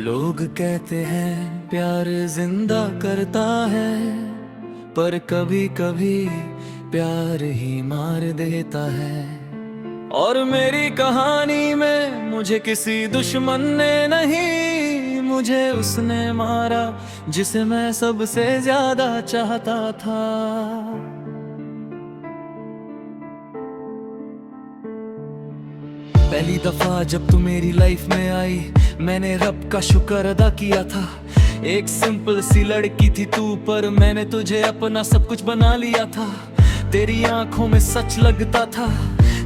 लोग कहते हैं प्यार जिंदा करता है, पर कभी कभी प्यार ही मार देता है। और मेरी कहानी में मुझे किसी दुश्मन ने नहीं, मुझे उसने मारा जिसे मैं सबसे ज्यादा चाहता था। पहली दफा जब तू मेरी लाइफ में आई, मैंने रब का शुक्र अदा किया था। एक सिंपल सी लड़की थी तू, पर मैंने तुझे अपना सब कुछ बना लिया था। तेरी आंखों में सच लगता था,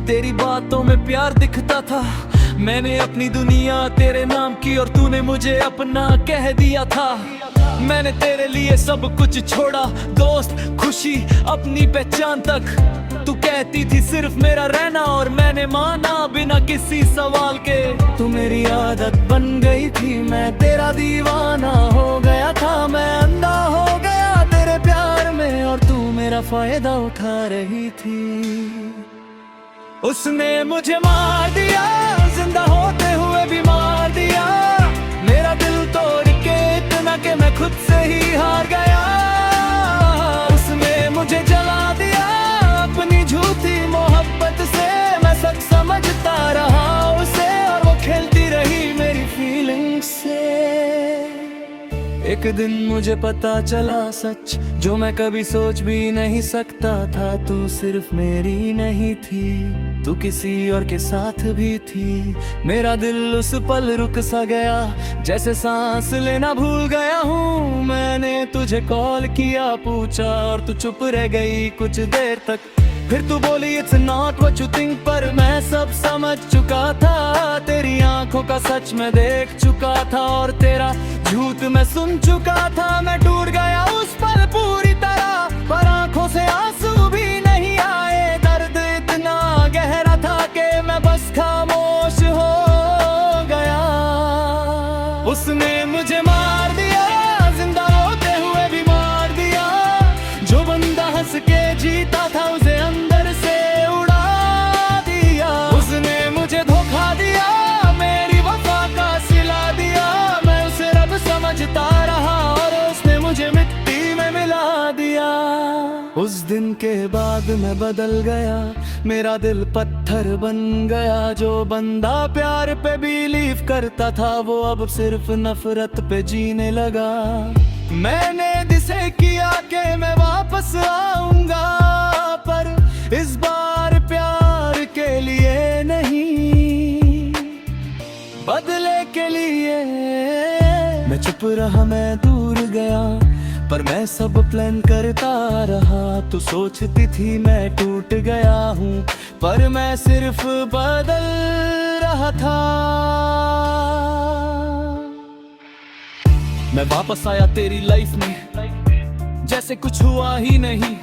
तेरी बातों में प्यार दिखता था। मैंने अपनी दुनिया तेरे नाम की और तूने मुझे अपना कह दिया था। मैंने तेरे लिए सब कुछ छोड़ा, दोस्त, खुशी, अपनी पहचान तक। तू कहती थी सिर्फ मेरा रहना और मैंने माना बिना किसी सवाल के। तू मेरी आदत बन गई थी, मैं तेरा दीवाना हो गया था। मैं अंधा हो गया तेरे प्यार में और तू मेरा फायदा उठा रही थी। उसने मुझे मार दिया, जिंदा होते हुए भी मार दिया। मेरा दिल तोड़ के इतना कि मैं खुद से ही हार गया। उसने मुझे जला दिया अपनी झूठी मोहब्बत से। मैं सच समझता रहा उसे और वो खेलती रही मेरी फीलिंग से। एक दिन मुझे पता चला सच, जो मैं कभी सोच भी नहीं सकता था। तू सिर्फ मेरी नहीं थी, तू किसी और के साथ भी थी। मेरा दिल उस पल रुक सा गया, जैसे सांस लेना भूल गया हूँ। मैंने तुझे कॉल किया, पूछा और तू चुप रह गई कुछ देर तक। फिर तू बोली it's not what you think, पर मैं सब समझ चुका था। तेरी आंखों का सच मैं देख चुका था और तेरा झूठ मैं सुन चुका था। मैं टूट गया उस पल पूरी तरह, पर आंखों से आंसू भी नहीं आए। दर्द इतना गहरा था कि मैं बस खामोश हो गया। उसने मुझे मार दिया, जिंदा होते हुए भी मार दिया। जो बंदा हंस के जीता था उसे अंदर से उड़ा दिया। उसने मुझे धोखा दिया, मेरी वफा का सिला दिया। मैं उसे रब समझता रहा और उसने मुझे मिट्टी में मिला दिया। उस दिन के बाद मैं बदल गया, मेरा दिल पत्थर बन गया। जो बंदा प्यार पे बिलीव करता था, वो अब सिर्फ नफरत पे जीने लगा। मैंने जिसे किया कि मैं वापस आऊंगा, पर इस बार प्यार के लिए नहीं, बदले के लिए। मैं चुप रहा, मैं दूर गया, पर मैं सब प्लान करता रहा। तू सोचती थी मैं टूट गया हूँ, पर मैं सिर्फ बदल रहा था। मैं वापस आया तेरी लाइफ में, जैसे कुछ हुआ ही नहीं।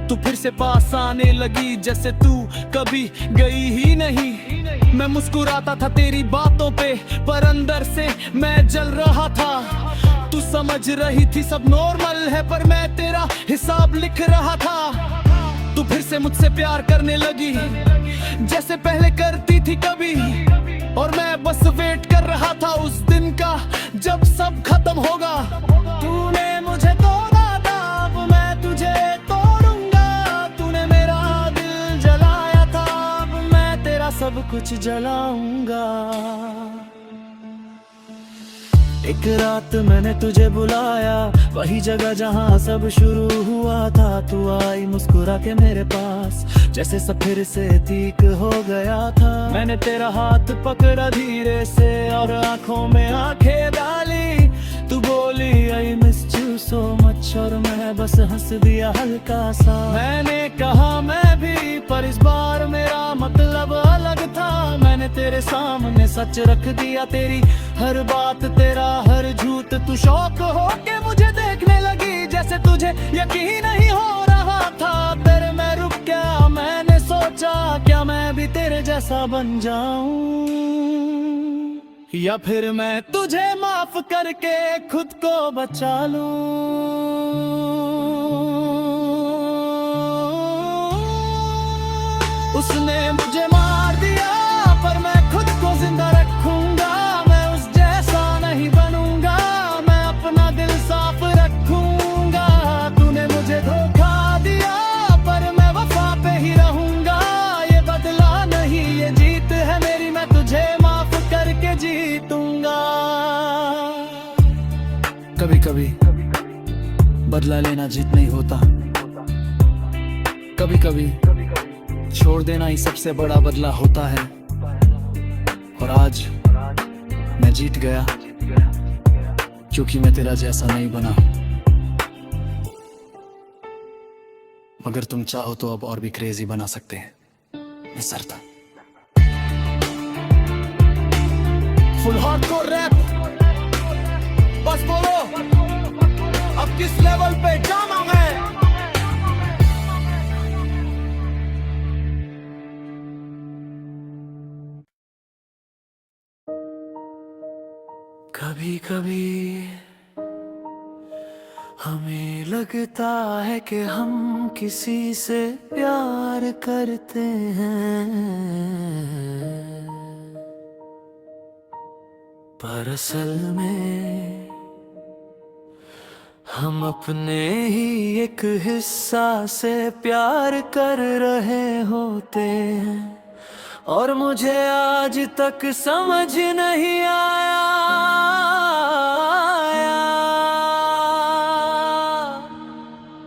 तू फिर से पास आने लगी, जैसे तू कभी गई ही नहीं। मैं मुस्कुराता था तेरी बातों पे, पर अंदर से मैं जल रहा था। तू समझ रही थी सब नॉर्मल है, पर मैं तेरा हिसाब लिख रहा था। तू फिर से मुझसे प्यार करने लगी, जैसे पहले करती थी कभी। और मैं बस वेट कर रहा था उस दिन का, जब सब खत्म होगा। तूने मुझे तोड़ा था, अब मैं तुझे तोड़ूंगा। तूने मेरा दिल जलाया था, अब मैं तेरा सब कुछ जलाऊंगा। एक रात मैंने तुझे बुलाया, वही जगह जहाँ सब शुरू हुआ था। तू आई मुस्कुरा के मेरे पास, जैसे सब फिर से ठीक हो गया था। मैंने तेरा हाथ पकड़ा धीरे से और आंखों में आंखें डाली। तू बोली I miss you so much, और मैं बस हंस दिया हल्का सा। मैंने कहा मैं भी, पर इस बार मेरा मतलब अलग था। मैंने तेरे सामने सच रख दिया, तेरी हर बात, तेरा हर झूठ। तू शौक हो के मुझे देखने लगी, जैसे तुझे यकीन नहीं हो रहा था। तेरे मैं रुक गया, मैंने सोचा क्या मैं भी तेरे जैसा बन जाऊं, या फिर मैं तुझे माफ करके खुद को बचा लूं। उसने मुझे मार दिया, पर मैं खुद को जिंदा रखूंगा। मैं उस जैसा नहीं बदला लेना जीत नहीं होता, कभी कभी छोड़ देना ही सबसे बड़ा बदला होता है। और आज मैं जीत गया क्योंकि मैं तेरा जैसा नहीं बना। मगर तुम चाहो तो अब और भी क्रेजी बना सकते हैं। मैं सरता फुल हार्डकोर रैप, बस बोलो अब किस लेवल पे जाना है। कभी कभी हमें लगता है कि हम किसी से प्यार करते हैं, पर असल में हम अपने ही एक हिस्सा से प्यार कर रहे होते हैं। और मुझे आज तक समझ नहीं आया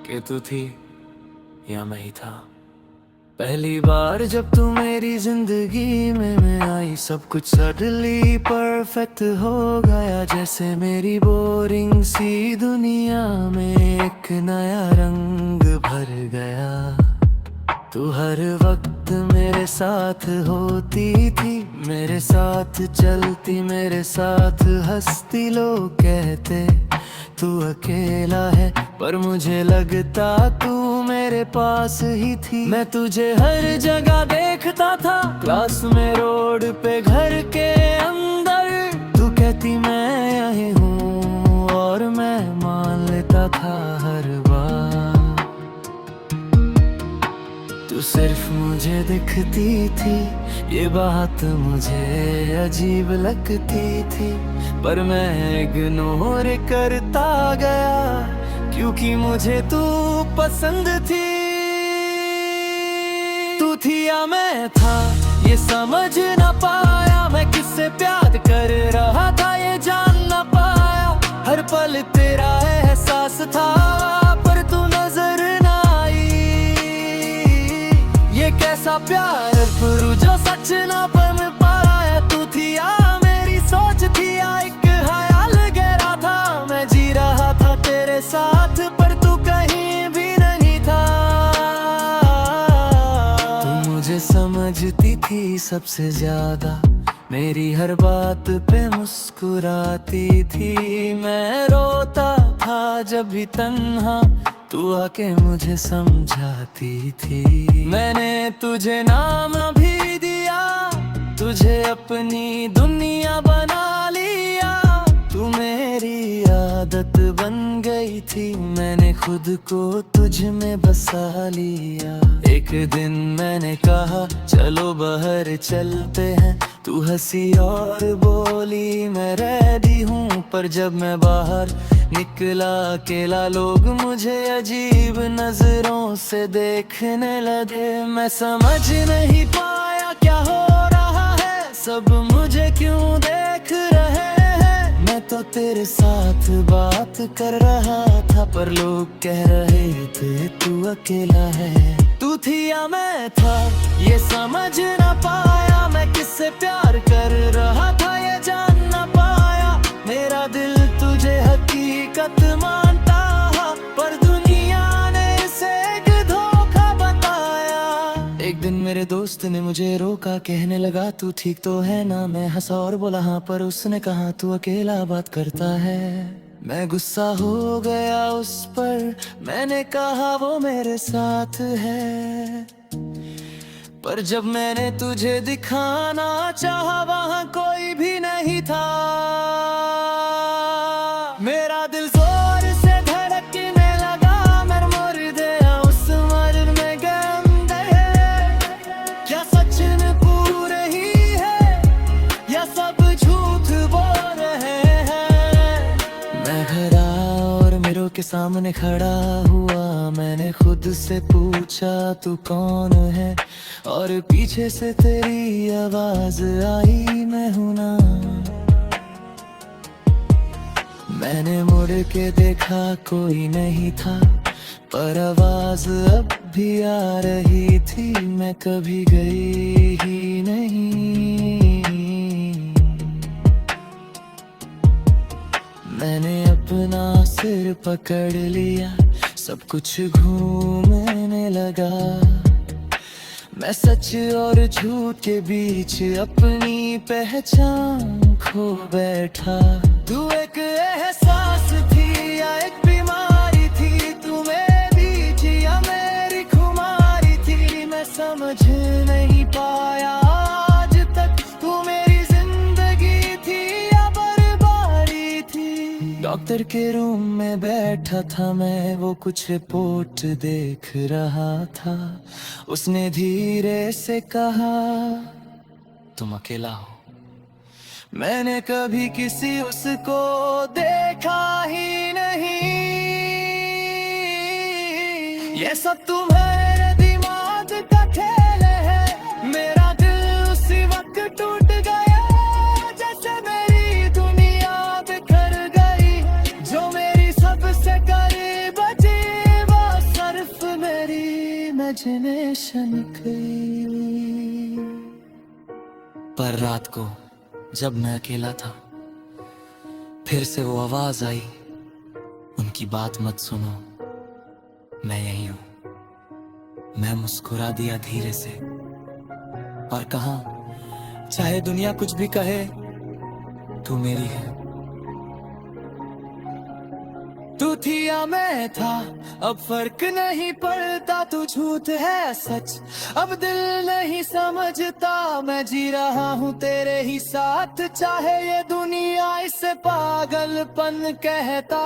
कि तू थी या मैं ही था। पहली बार जब तू मेरी जिंदगी में मैं आई, सब कुछ सडनली परफेक्ट हो गया। जैसे मेरी बोरिंग सी दुनिया में एक नया रंग भर गया। तू हर वक्त मेरे साथ होती थी, मेरे साथ चलती, मेरे साथ हंसती। लोग कहते तू अकेला है, पर मुझे लगता तू मेरे पास ही थी। मैं तुझे हर जगह देखता था, क्लास में, रोड पे, घर के अंदर। तू कहती मैं यही हूँ और मैं मान लेता था हर बार। तू सिर्फ मुझे दिखती थी, ये बात मुझे अजीब लगती थी, पर मैं इग्नोर करता गया क्योंकि मुझे तू पसंद थी। तू थी या मैं था ये समझ ना पाया, मैं किससे प्यार कर रहा था ये जान ना पाया। हर पल तेरा एहसास था पर तू नजर ना आई। ये कैसा प्यार फिर जो सच ना बन पाया। तू थी या मेरी सोच थी या एक ख्याल गहरा था। मैं जी रहा था तेरे साथ पर तू कहीं भी नहीं था। तू मुझे समझती थी सबसे ज्यादा, मेरी हर बात पे मुस्कुराती थी। मैं रोता था जब भी तन्हा, तू आके मुझे समझाती थी। मैंने तुझे नाम भी दिया, तुझे अपनी दुनिया बना लिया। तू मेरी आदत बन गई थी, मैंने खुद को तुझ में बसा लिया। एक दिन मैंने कहा चलो बाहर चलते हैं, तू हंसी और बोली मैं रेडी हूँ। पर जब मैं बाहर निकला अकेला, लोग मुझे अजीब नजरों से देखने लगे। मैं समझ नहीं पाया क्या हो रहा है, सब मुझे क्यों देख रहे हैं। मैं तो तेरे साथ बात कर रहा था पर लोग कह रहे थे तू अकेला है। तू थी या मैं था ये समझ ना पाया, मैं किससे प्यार कर रहा था ये जान ना पाया। मेरा दिल तुझे हकीकत मानता पर दुनिया ने इसे एक धोखा बताया। एक दिन मेरे दोस्त ने मुझे रोका, कहने लगा तू ठीक तो है ना। मैं हंसा और बोला हाँ, पर उसने कहा तू अकेला बात करता है। मैं गुस्सा हो गया उस पर, मैंने कहा वो मेरे साथ है। पर जब मैंने तुझे दिखाना चाहा वहाँ कोई भी नहीं था। मेरा दिल जोर से धड़कने लगा, मैं मर गया उस मर में गंदे। क्या सच में पूरे ही है या सब झूठ बोल रहे हैं। मैं घर आया और मेरे के सामने खड़ा हुआ। मैंने खुद से पूछा तू कौन है, और पीछे से तेरी आवाज आई मैं हूं ना। मैंने मुड़ के देखा कोई नहीं था, पर आवाज अब भी आ रही थी, मैं कभी गई ही नहीं। मैंने अपना सिर पकड़ लिया, सब कुछ घूमने लगा। मैं सच और झूठ के बीच अपनी पहचान खो बैठा। तू एक एहसास थी या एक बीमारी थी, तू मेरी थी या मेरी खुमारी थी, मैं समझ नहीं पाया आज तक। तू मेरी जिंदगी थी या बर्बादी थी। डॉक्टर के रूम में बैठा था मैं, वो कुछ रिपोर्ट देख रहा था। उसने धीरे से कहा, तुम अकेला हो। मैंने कभी किसी उसको देखा ही नहीं। ये सब तुम्हारे दिमाग का खेल है। मेरा दिल उसी वक्त टूट गया, जैसे मेरी दुनिया बिखर गई। जो मेरी सबसे करीब थी, वो सिर्फ मेरी इमेजिनेशन गई। पर रात को जब मैं अकेला था, फिर से वो आवाज आई, उनकी बात मत सुनो, मैं यही हूं। मैं मुस्कुरा दिया धीरे से और कहा, चाहे दुनिया कुछ भी कहे, तू मेरी है। तू थी या मैं था, अब फर्क नहीं पड़ता। तू झूठ है सच, अब दिल नहीं समझता। मैं जी रहा हूँ तेरे ही साथ, चाहे ये दुनिया इसे पागलपन कहता।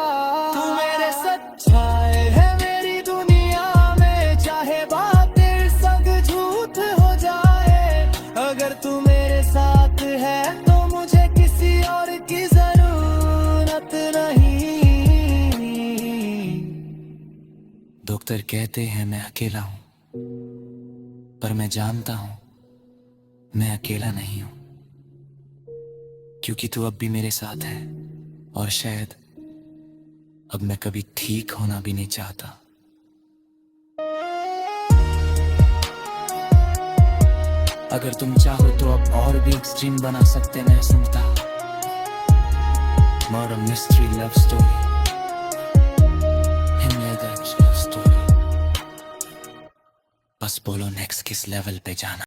तू मेरे सच्चाई है मेरी दुनिया में, चाहे बातें संग झूठ हो जाए। अगर तू मेरे साथ है तो मुझे किसी और की जरूरत नहीं। डॉक्टर कहते हैं मैं अकेला हूं, पर मैं जानता हूं मैं अकेला नहीं हूं, क्योंकि तू अब भी मेरे साथ है। और शायद अब मैं कभी ठीक होना भी नहीं चाहता। अगर तुम चाहो तो अब और भी एक्सट्रीम बना सकते, मैं सुनता। मर्डर मिस्ट्री लव स्टोरी, बस बोलो नेक्स्ट किस लेवल पे जाना।